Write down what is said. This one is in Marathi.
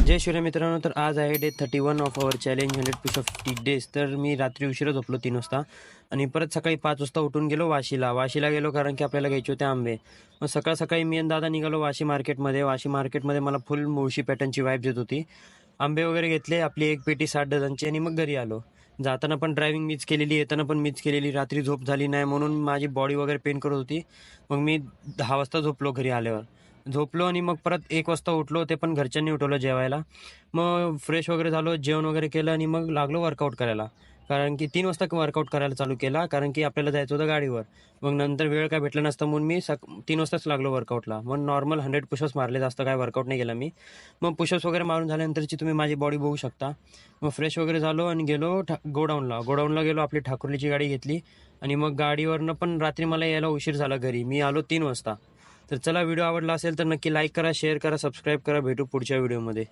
जय शिवराय मित्रांनो. तर आज आहे day 31 of our challenge 100 push of 50 days. तर मी रात्री उशिरा झोपलो 3 वाजता आणि परत सकाळी 5 वाजता उठून गेलो वाशीला गेलो कारण की आपल्याला घ्यायचे होते आंबे. मग सकाळी मी आणि दादा निघालो वाशी मार्केटमध्ये मला फुल मुळशी पॅटर्नची वाईब देत होती. आंबे वगैरे घेतले, आपली एक पेटी 60 डझनची आणि मग घरी आलो. जाताना पण ड्रायव्हिंग मीच केलेली, येताना पण मीच केलेली. रात्री झोप झाली नाही म्हणून माझी बॉडी वगैरे पेन करत होती. मग मी 10 वाजता झोपलो घरी आल्यावर. झोपलो आणि मग परत 1 वाजता उठलो, ते पण घरच्यांनी उठवलं जेवायला. मग फ्रेश वगैरे झालो, जेवण वगैरे केलं आणि मग लागलो वर्कआउट करायला. कारण की 3 वाजता वर्कआउट करायला चालू केला, कारण की आपल्याला जायचं होतं गाडीवर. मग नंतर वेळ काय भेटला नसता म्हणून मी 3 वाजताच लागलो वर्कआउटला. मग नॉर्मल 100 पुशअप्स मारले, जास्त काय वर्कआउट नाही केला मी. मग पुशअप्स वगैरे मारून झाल्यानंतरची तुम्ही माझी बॉडी बघू शकता. मग फ्रेश वगैरे झालो आणि गेलो गोडाऊनला गेलो, आपली ठाकुर्लीची गाडी घेतली आणि मग गाडीवरनं पण रात्री मला यायला उशीर झाला घरी. मी आलो 3 वाजता. तर चला, व्हिडिओ आवडला असेल तर नक्की लाईक करा, शेअर करा, सबस्क्राईब करा. भेटू पुढच्या व्हिडिओमध्ये.